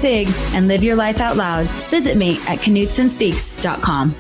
it big, and live your life out loud, visit me at KnudsenSpeaks.com.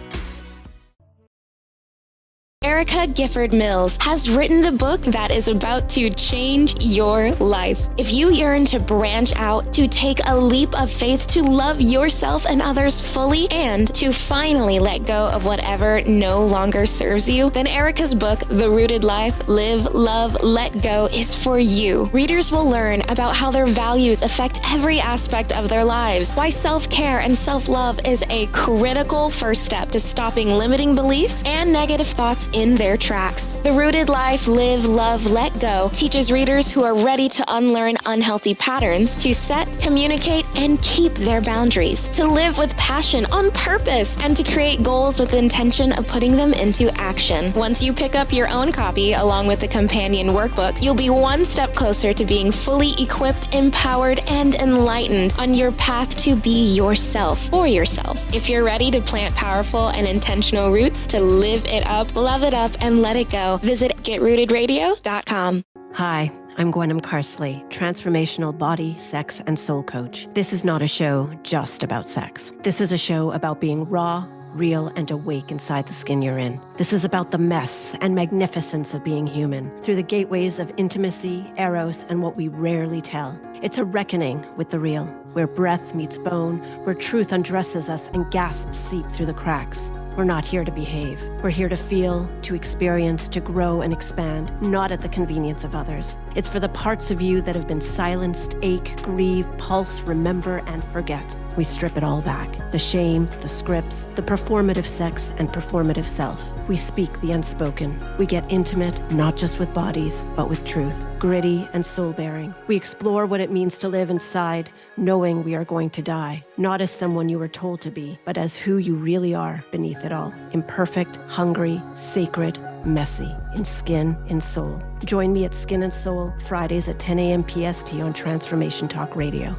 Erica Gifford Mills has written the book that is about to change your life. If you yearn to branch out, to take a leap of faith, to love yourself and others fully, and to finally let go of whatever no longer serves you, then Erica's book, The Rooted Life, Live, Love, Let Go, is for you. Readers will learn about how their values affect every aspect of their lives, why self-care and self-love is a critical first step to stopping limiting beliefs and negative thoughts in their tracks. The Rooted Life, Live, Love, Let Go teaches readers who are ready to unlearn unhealthy patterns to set, communicate, and keep their boundaries, to live with passion on purpose, and to create goals with the intention of putting them into action. Once you pick up your own copy along with the companion workbook, you'll be one step closer to being fully equipped, empowered, and enlightened on your path to be yourself for yourself. If you're ready to plant powerful and intentional roots to live it up, love it up, and let it go, visit GetRootedRadio.com. Hi, I'm Gwenem Carsley, transformational body, sex, and soul coach. This is not a show just about sex. This is a show about being raw, real, and awake inside the skin you're in. This is about the mess and magnificence of being human through the gateways of intimacy, eros, and what we rarely tell. It's a reckoning with the real, where breath meets bone, where truth undresses us and gasps seep through the cracks. We're not here to behave. We're here to feel, to experience, to grow and expand, not at the convenience of others. It's for the parts of you that have been silenced, ache, grieve, pulse, remember, and forget. We strip it all back. The shame, the scripts, the performative sex and performative self. We speak the unspoken. We get intimate, not just with bodies, but with truth, gritty and soul-bearing. We explore what it means to live inside, knowing we are going to die, not as someone you were told to be, but as who you really are beneath it all. Imperfect, hungry, sacred, messy, in skin, in soul. Join me at Skin and Soul, Fridays at 10 a.m. PST on Transformation Talk Radio.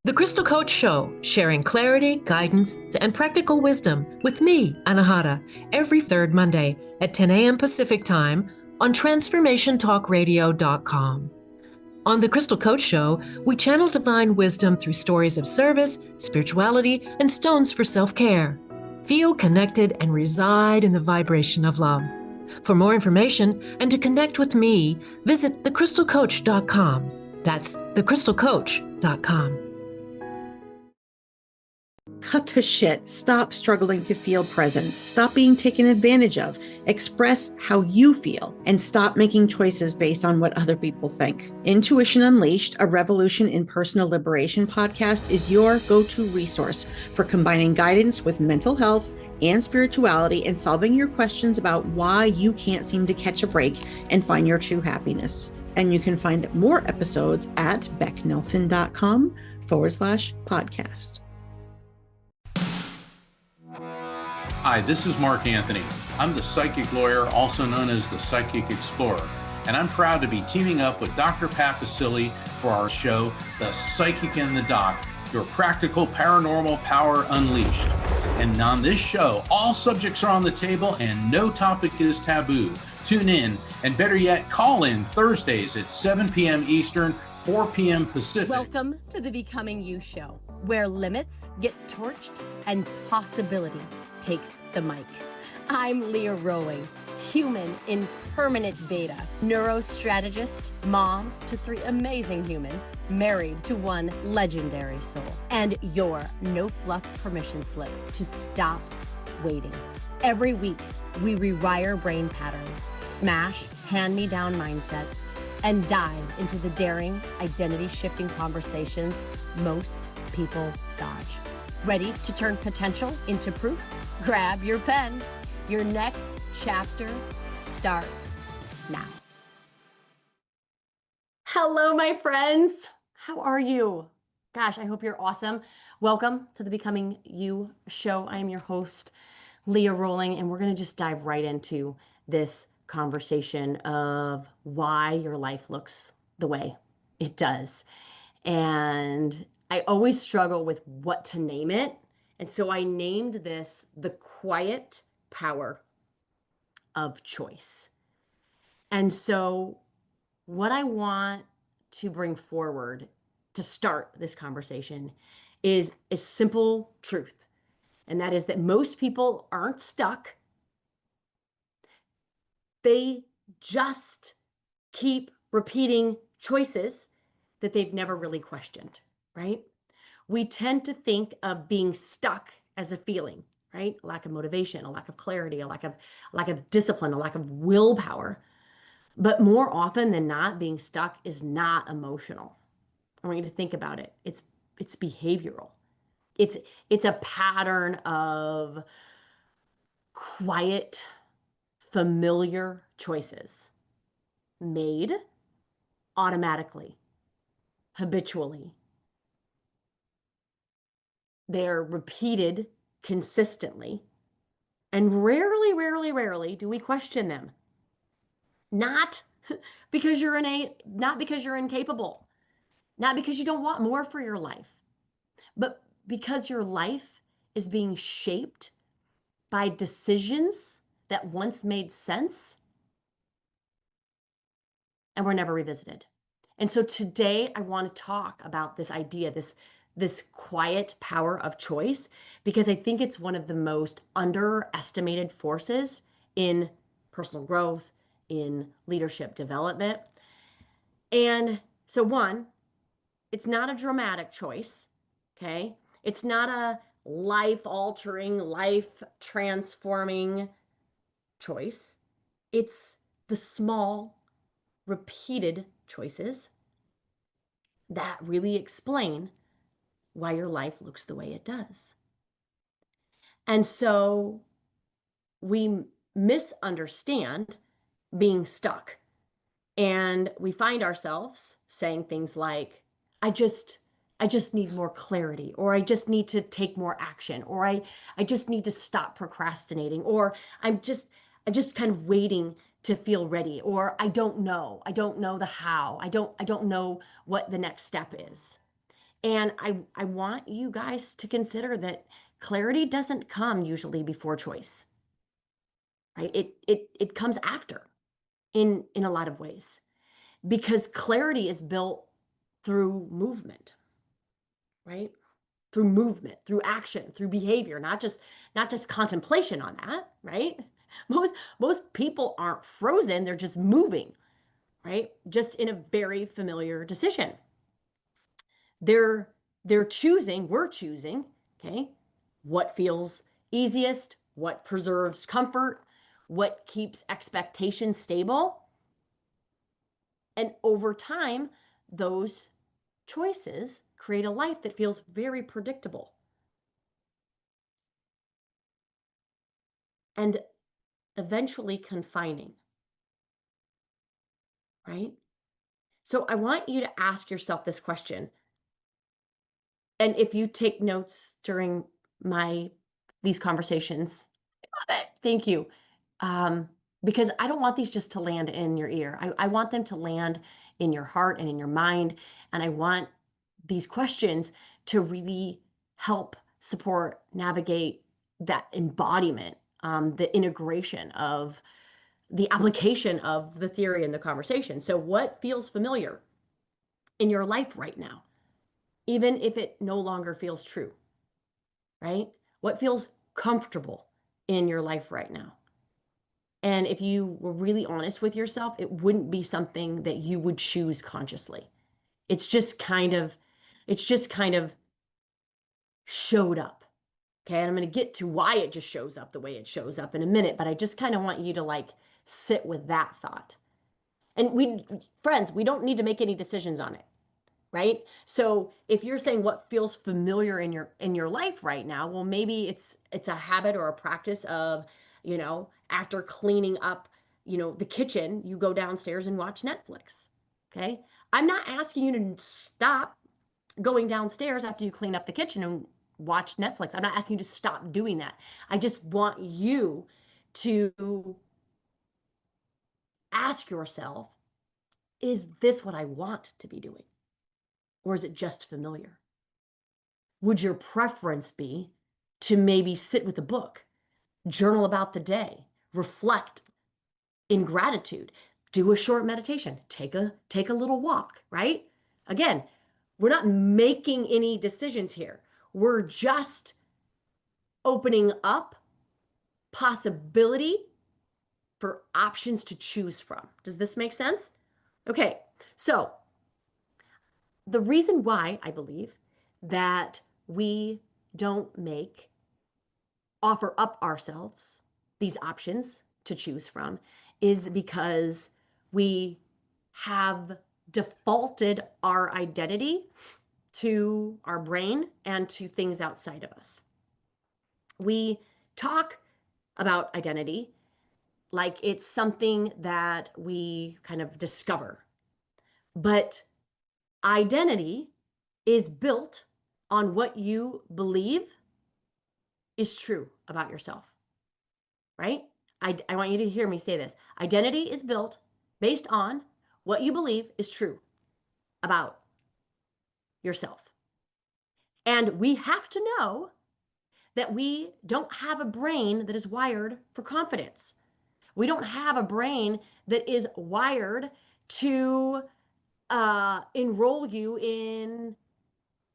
The Crystal Coach Show, sharing clarity, guidance, and practical wisdom with me, Anahata, every third Monday at 10 a.m. Pacific Time on TransformationTalkRadio.com. On The Crystal Coach Show, we channel divine wisdom through stories of service, spirituality, and stones for self-care. Feel connected and reside in the vibration of love. For more information and to connect with me, visit thecrystalcoach.com. That's thecrystalcoach.com. Cut the shit. Stop struggling to feel present. Stop being taken advantage of. Express how you feel and stop making choices based on what other people think. Intuition Unleashed, a Revolution in Personal Liberation podcast, is your go-to resource for combining guidance with mental health and spirituality and solving your questions about why you can't seem to catch a break and find your true happiness. And you can find more episodes at becknelson.com/podcast. Hi, this is Mark Anthony. I'm the psychic lawyer, also known as the Psychic Explorer, and I'm proud to be teaming up with Dr. Pat Basili for our show, The Psychic and the Doc, your practical paranormal power unleashed. And on this show, all subjects are on the table and no topic is taboo. Tune in, and better yet, call in Thursdays at 7 p.m. Eastern, 4 p.m. Pacific. Welcome to the Becoming You show, where limits get torched and possibility takes the mic. I'm Leah Rowling, human in permanent beta, neurostrategist, mom to 3 amazing humans, married to 1 legendary soul, and your no fluff permission slip to stop waiting. Every week, we rewire brain patterns, smash hand-me-down mindsets, and dive into the daring, identity-shifting conversations most people dodge. Ready to turn potential into proof? Grab your pen. Your next chapter starts now. Hello, my friends. How are you? Gosh, I hope you're awesome. Welcome to the Becoming You show. I am your host, Leah Rowling, and we're going to just dive right into this conversation of why your life looks the way it does. And I always struggle with what to name it. And so I named this the quiet power of choice. And so what I want to bring forward to start this conversation is a simple truth. And that is that most people aren't stuck. They just keep repeating choices that they've never really questioned, right? We tend to think of being stuck as a feeling, right? A lack of motivation, a lack of clarity, a lack of discipline, a lack of willpower. But more often than not, being stuck is not emotional. I want you to think about it. It's behavioral. It's it's a pattern of quiet, familiar choices made automatically, habitually. They're repeated consistently, and rarely do we question them. Not because you're innate, not because you're incapable, not because you don't want more for your life, but because your life is being shaped by decisions that once made sense and were never revisited. And so today I want to talk about this idea, this quiet power of choice, because I think it's one of the most underestimated forces in personal growth, in leadership development. And so one, it's not a dramatic choice, okay? It's not a life-altering, life-transforming choice. It's the small, repeated choices that really explain why your life looks the way it does. And so we misunderstand being stuck, and we find ourselves saying things like, I just need more clarity, or I just need to take more action, or I just need to stop procrastinating, or I'm just kind of waiting to feel ready, or I don't know the how. I don't know what the next step is. And I want you guys to consider that clarity doesn't come usually before choice, right? It comes after in a lot of ways, because clarity is built through movement, right? Through movement, through action, through behavior, not just contemplation on that, right? Most people aren't frozen, they're just moving, right? Just in a very familiar decision. They're we're choosing, okay? What feels easiest, what preserves comfort, what keeps expectations stable. And over time, those choices create a life that feels very predictable and eventually confining, right? So I want you to ask yourself this question. And if you take notes during these conversations, I love it. Thank you. Um, because I don't want these just to land in your ear. I want them to land in your heart and in your mind. And I want these questions to really help support, navigate that embodiment, the integration of the application of the theory and the conversation. So, what feels familiar in your life right now, even if it no longer feels true, right? What feels comfortable in your life right now? And if you were really honest with yourself, it wouldn't be something that you would choose consciously. It's just kind of, it's just kind of showed up. Okay. And I'm going to get to why it just shows up the way it shows up in a minute, but I just kind of want you to like sit with that thought. And friends, we don't need to make any decisions on it, right? So if you're saying what feels familiar in your life right now, well, maybe it's a habit or a practice of, after cleaning up, the kitchen, you go downstairs and watch Netflix. Okay? I'm not asking you to stop going downstairs after you clean up the kitchen and watch Netflix. I'm not asking you to stop doing that. I just want you to ask yourself, is this what I want to be doing? Or is it just familiar? Would your preference be to maybe sit with a book, journal about the day, reflect in gratitude, do a short meditation, take a little walk, right? Again, we're not making any decisions here. We're just opening up possibility for options to choose from. Does this make sense? Okay, so the reason why I believe that we don't offer up ourselves these options to choose from is because we have defaulted our identity to our brain and to things outside of us. We talk about identity like it's something that we kind of discover. But identity is built on what you believe is true about yourself, right? I want you to hear me say this. Identity is built based on what you believe is true about yourself. And we have to know that we don't have a brain that is wired for confidence. We don't have a brain that is wired to enroll you in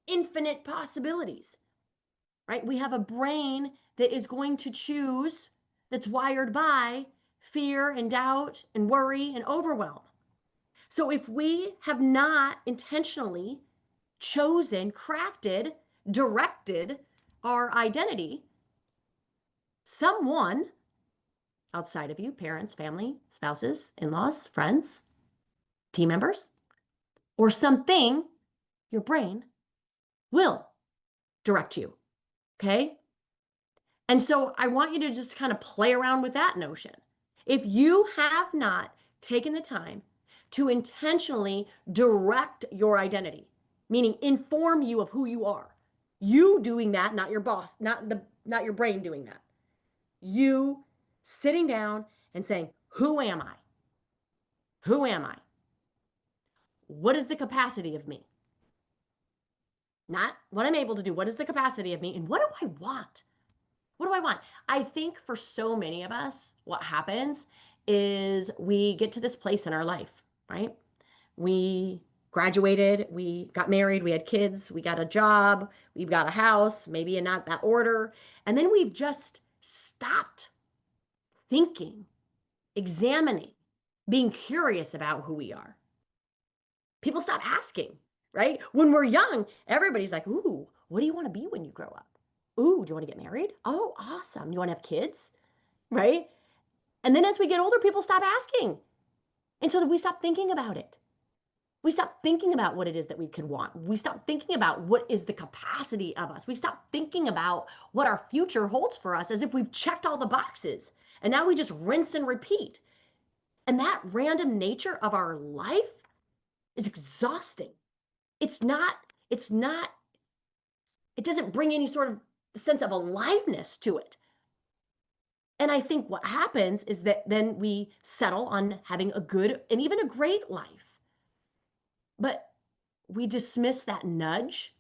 infinite possibilities, right? We have a brain that is going to choose, that's wired by fear and doubt and worry and overwhelm. So if we have not intentionally chosen, crafted, directed our identity, someone outside of you, parents, family, spouses, in-laws, friends, team members, or something, your brain will direct you, okay? And so I want you to just kind of play around with that notion. If you have not taken the time to intentionally direct your identity, meaning inform you of who you are, you doing that, not your boss, not your brain doing that. You sitting down and saying, who am I? Who am I? What is the capacity of me? Not what I'm able to do. What is the capacity of me? And what do I want? What do I want? I think for so many of us, what happens is we get to this place in our life, right? We graduated, we got married, we had kids, we got a job, we've got a house, maybe in not that order. And then we've just stopped thinking, examining, being curious about who we are. People stop asking, right? When we're young, everybody's like, ooh, what do you want to be when you grow up? Ooh, do you want to get married? Oh, awesome. You want to have kids? Right? And then as we get older, people stop asking. And so we stop thinking about it. We stop thinking about what it is that we could want. We stop thinking about what is the capacity of us. We stop thinking about what our future holds for us as if we've checked all the boxes. And now we just rinse and repeat. And that random nature of our life is exhausting. It doesn't bring any sort of sense of aliveness to it. And I think what happens is that then we settle on having a good and even a great life. But we dismiss that nudge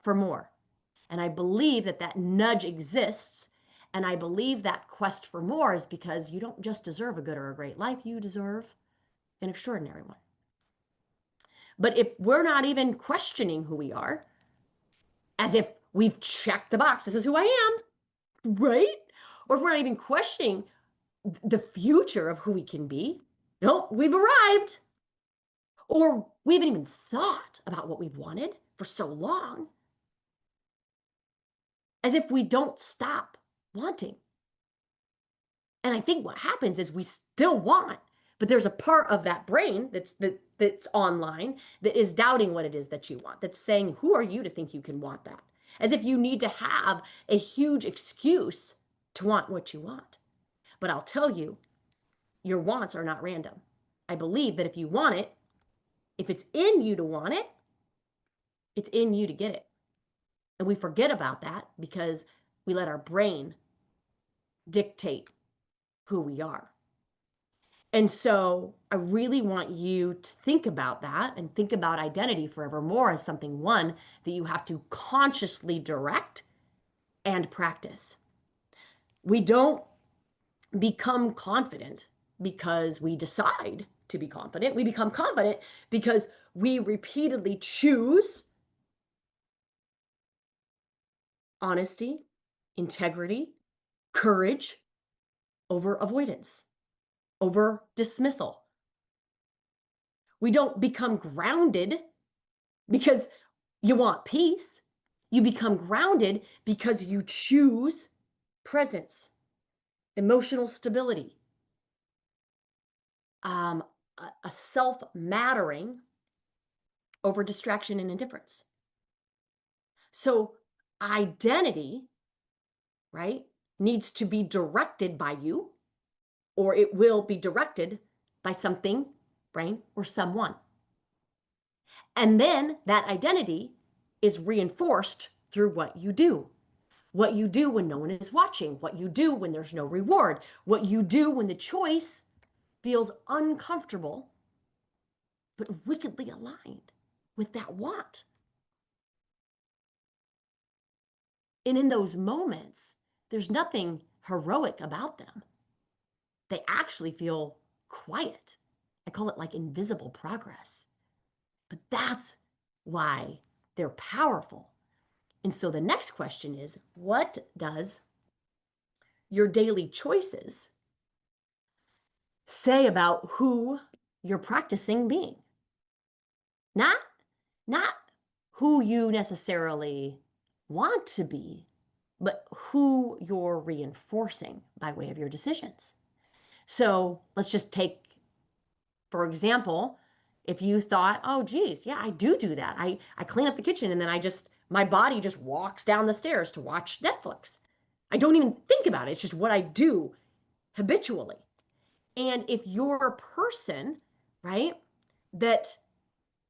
for more. And I believe that that nudge exists. And I believe that quest for more is because you don't just deserve a good or a great life, you deserve an extraordinary one. But if we're not even questioning who we are, as if we've checked the box, this is who I am, right? Or if we're not even questioning the future of who we can be, nope, we've arrived. Or we haven't even thought about what we've wanted for so long, as if we don't stop wanting. And I think what happens is we still want, but there's a part of that brain that's online that is doubting what it is that you want, that's saying, who are you to think you can want that? As if you need to have a huge excuse to want what you want. But I'll tell you, your wants are not random. I believe that if you want it, if it's in you to want it, it's in you to get it. And we forget about that because we let our brain dictate who we are. And so I really want you to think about that and think about identity forevermore as something, one, that you have to consciously direct and practice. We don't become confident because we decide to be confident. We become confident because we repeatedly choose honesty, integrity, courage over avoidance, over dismissal. We don't become grounded because you want peace. You become grounded because you choose presence, emotional stability, a self-mattering over distraction and indifference. So identity, right, needs to be directed by you, or it will be directed by something, right, or someone. And then that identity is reinforced through what you do. What you do when no one is watching, what you do when there's no reward, what you do when the choice feels uncomfortable, but wickedly aligned with that want. And in those moments, there's nothing heroic about them. They actually feel quiet. I call it like invisible progress. But that's why they're powerful. And so the next question is, what does your daily choices say about who you're practicing being? Not who you necessarily want to be, but who you're reinforcing by way of your decisions. So let's just take, for example, if you thought, oh, geez, yeah, I do that. I clean up the kitchen and then my body just walks down the stairs to watch Netflix. I don't even think about it. It's just what I do habitually. And if you're a person, right, that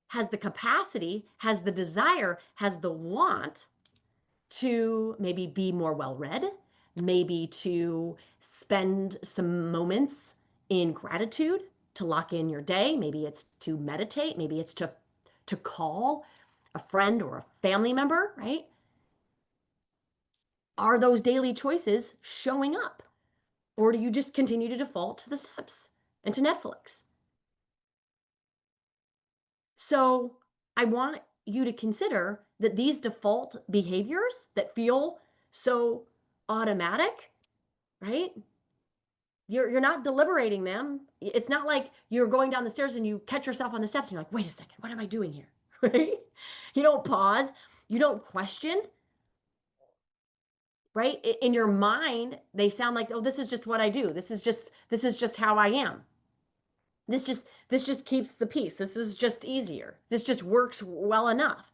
has the capacity, has the desire, has the want to maybe be more well-read, maybe to spend some moments in gratitude to lock in your day. Maybe it's to meditate. Maybe it's to call a friend or a family member, right? Are those daily choices showing up? Or do you just continue to default to the steps and to Netflix? So I want you to consider that these default behaviors that feel so automatic, right? You're not deliberating them. It's not like you're going down the stairs and you catch yourself on the steps and you're like, wait a second, what am I doing here? Right? You don't pause. You don't question. Right? In your mind, they sound like, oh, this is just what I do. This is just how I am. This just keeps the peace. This is just easier. This just works well enough.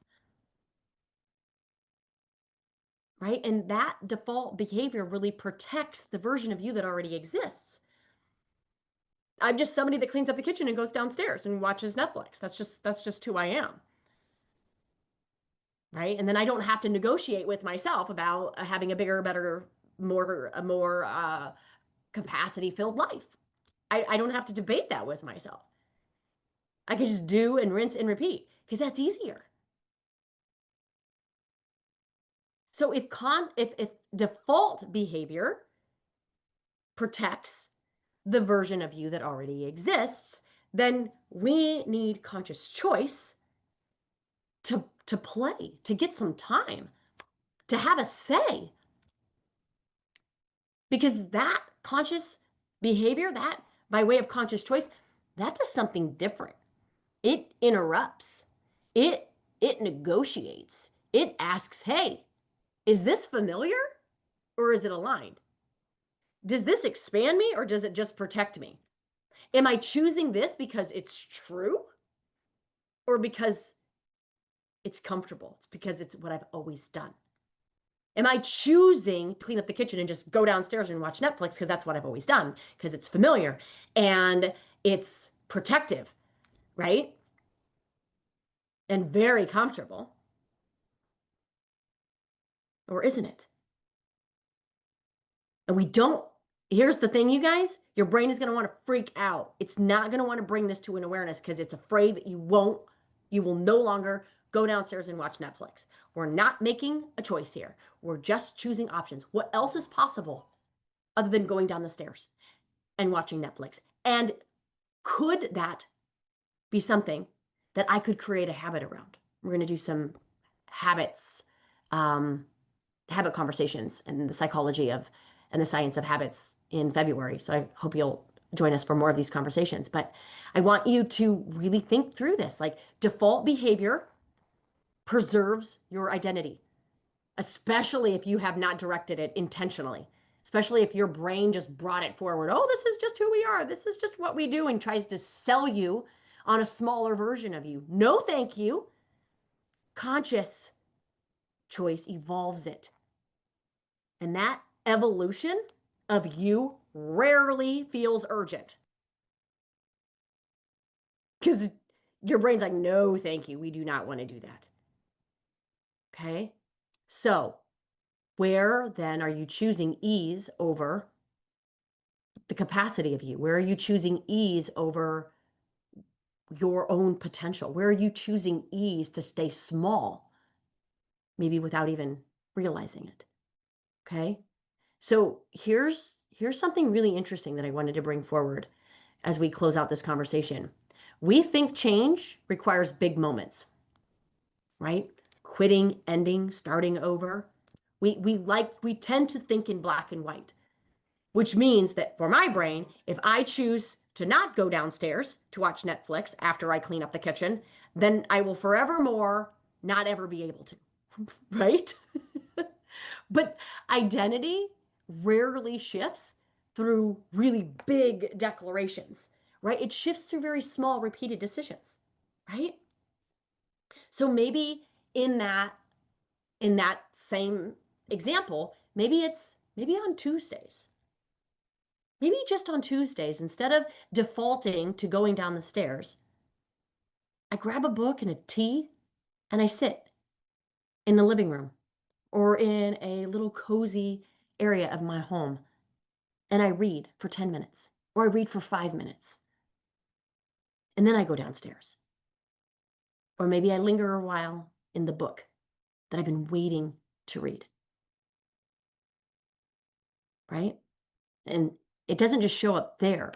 Right? And that default behavior really protects the version of you that already exists. I'm just somebody that cleans up the kitchen and goes downstairs and watches Netflix. That's just who I am. Right? And then I don't have to negotiate with myself about having a bigger, better, more capacity-filled life. I don't have to debate that with myself. I can just do and rinse and repeat because that's easier. So if default behavior protects the version of you that already exists, then we need conscious choice to play, to get some time, to have a say. Because that conscious behavior, that by way of conscious choice, that does something different. It interrupts. It negotiates. It asks, hey, is this familiar or is it aligned? Does this expand me or does it just protect me? Am I choosing this because it's true or because it's comfortable? It's because it's what I've always done. Am I choosing to clean up the kitchen and just go downstairs and watch Netflix because that's what I've always done, because it's familiar and it's protective, right? And very comfortable. Or isn't it? And here's the thing, you guys, your brain is going to want to freak out. It's not going to want to bring this to an awareness because it's afraid that you will no longer go downstairs and watch Netflix. We're not making a choice here. We're just choosing options. What else is possible other than going down the stairs and watching Netflix? And could that be something that I could create a habit around? We're going to do some habits, habit conversations and the psychology of and the science of habits in February. So I hope you'll join us for more of these conversations. But I want you to really think through this. Like, default behavior preserves your identity, especially if you have not directed it intentionally, especially if your brain just brought it forward. Oh, this is just who we are. This is just what we do, and tries to sell you on a smaller version of you. No, thank you. Conscious choice evolves it. And that evolution of you rarely feels urgent. Because your brain's like, no, thank you. We do not want to do that. Okay? So, where then are you choosing ease over the capacity of you? Where are you choosing ease over your own potential? Where are you choosing ease to stay small, maybe without even realizing it? Okay? So here's something really interesting that I wanted to bring forward as we close out this conversation. We think change requires big moments, right? Quitting, ending, starting over. We tend to think in black and white, which means that for my brain, if I choose to not go downstairs to watch Netflix after I clean up the kitchen, then I will forevermore not ever be able to, right? But identity rarely shifts through really big declarations, right? It shifts through very small, repeated decisions, right? So maybe in that same example, maybe on Tuesdays. Maybe just on Tuesdays, instead of defaulting to going down the stairs, I grab a book and a tea and I sit in the living room or in a little cozy area of my home and I read for 10 minutes or I read for 5 minutes. And then I go downstairs. Or maybe I linger a while in the book that I've been waiting to read. Right? And it doesn't just show up there.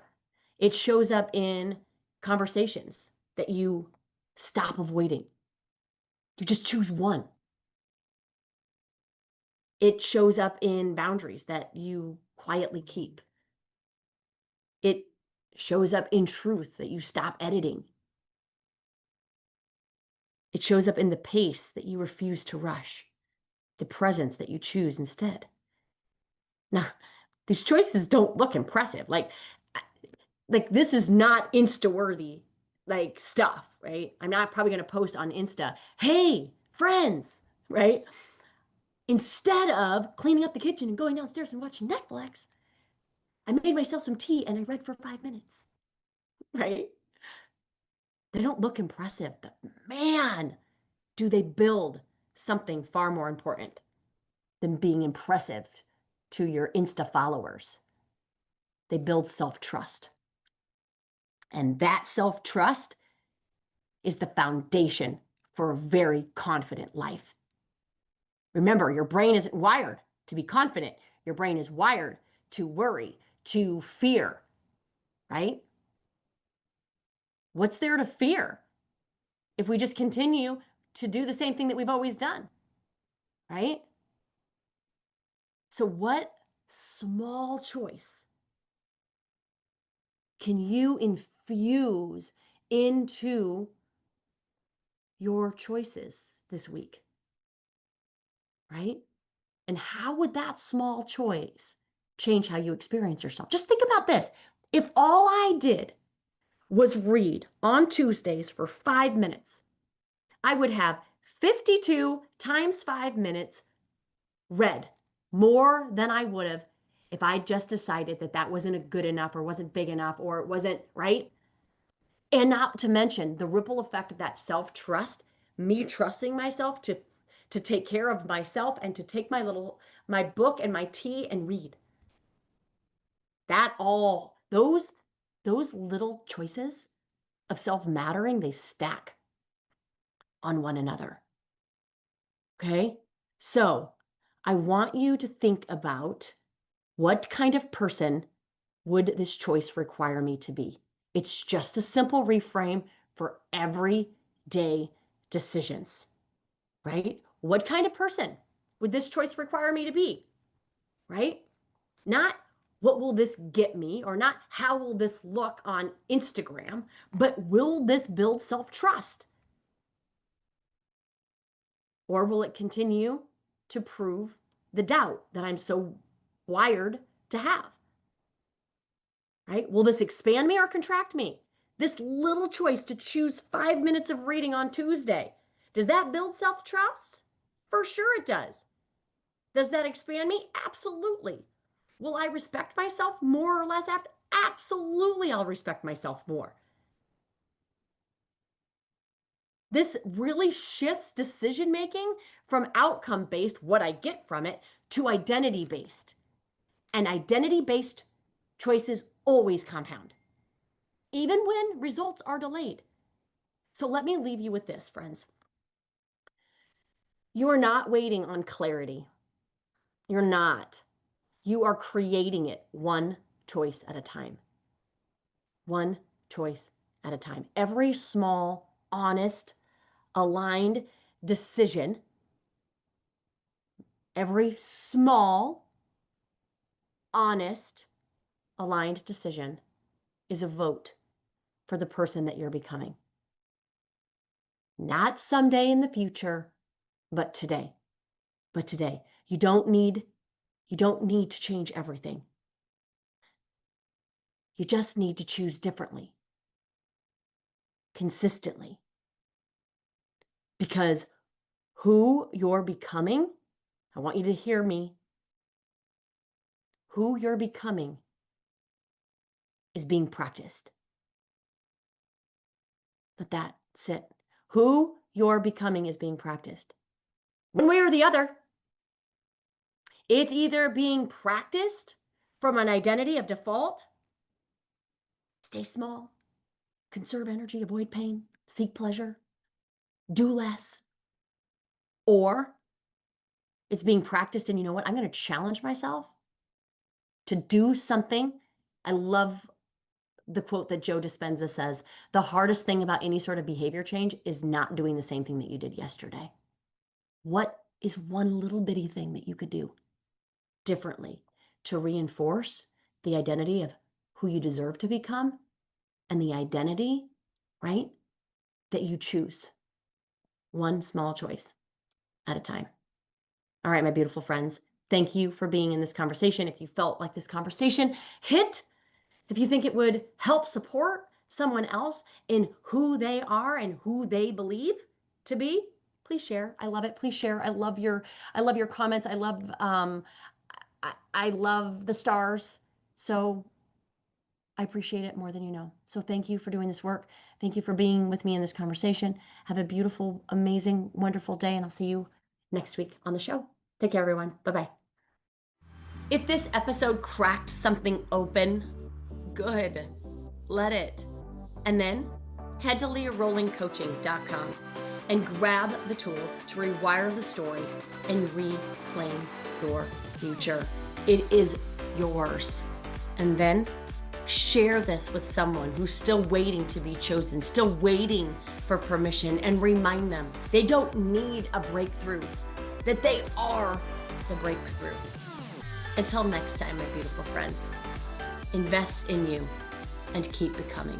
It shows up in conversations that you stop avoiding. You just choose one. It shows up in boundaries that you quietly keep. It shows up in truth that you stop editing. It shows up in the pace that you refuse to rush, the presence that you choose instead. Now, these choices don't look impressive. Like this is not Insta-worthy like stuff, right? I'm not probably going to post on Insta, hey, friends, right? Instead of cleaning up the kitchen and going downstairs and watching Netflix, I made myself some tea and I read for 5 minutes, right? They don't look impressive, but man, do they build something far more important than being impressive to your Insta followers. They build self-trust. And that self-trust is the foundation for a very confident life. Remember, your brain isn't wired to be confident. Your brain is wired to worry, to fear, right? What's there to fear if we just continue to do the same thing that we've always done, right? So what small choice can you infuse into your choices this week, right? And how would that small choice change how you experience yourself? Just think about this. If all I did was read on Tuesdays for 5 minutes, I would have 52 times 5 minutes read, more than I would have if I just decided that that wasn't good enough or wasn't big enough or it wasn't, right? And not to mention the ripple effect of that self-trust, me trusting myself to take care of myself and to take my book and my tea and read. Those little choices of self-mattering, they stack on one another. Okay? So I want you to think about what kind of person would this choice require me to be? It's just a simple reframe for everyday decisions, right? What kind of person would this choice require me to be, right? Not what will this get me, or not how will this look on Instagram, but will this build self-trust? Or will it continue to prove the doubt that I'm so wired to have? Right? Will this expand me or contract me? This little choice to choose 5 minutes of reading on Tuesday, does that build self-trust? For sure it does. Does that expand me? Absolutely. Will I respect myself more or less after? Absolutely, I'll respect myself more. This really shifts decision-making from outcome-based, what I get from it, to identity-based. And identity-based choices always compound, even when results are delayed. So let me leave you with this, friends. You are not waiting on clarity. You're not. You are creating it one choice at a time. One choice at a time. Every small, honest, aligned decision, every small, honest, aligned decision is a vote for the person that you're becoming. Not someday in the future, but today. But today. You don't need to change everything. You just need to choose differently, consistently. Because who you're becoming, I want you to hear me, who you're becoming is being practiced. Let that sit. Who you're becoming is being practiced. One way or the other. It's either being practiced from an identity of default, stay small, conserve energy, avoid pain, seek pleasure, do less. Or it's being practiced and you know what? I'm going to challenge myself to do something. I love the quote that Joe Dispenza says, the hardest thing about any sort of behavior change is not doing the same thing that you did yesterday. What is one little bitty thing that you could do differently to reinforce the identity of who you deserve to become and the identity, right, that you choose? One small choice at a time. All right, my beautiful friends, thank you for being in this conversation. If you felt like this conversation if you think it would help support someone else in who they are and who they believe to be, please share. I love it. Please share. I love your comments. I love the stars. So I appreciate it more than you know. So thank you for doing this work. Thank you for being with me in this conversation. Have a beautiful, amazing, wonderful day, and I'll see you next week on the show. Take care, everyone. Bye-bye. If this episode cracked something open, good. Let it. And then head to leahrollingcoaching.com and grab the tools to rewire the story and reclaim your future. It is yours. And then share this with someone who's still waiting to be chosen, still waiting for permission, and remind them they don't need a breakthrough, that they are the breakthrough. Until next time, my beautiful friends, invest in you and keep becoming.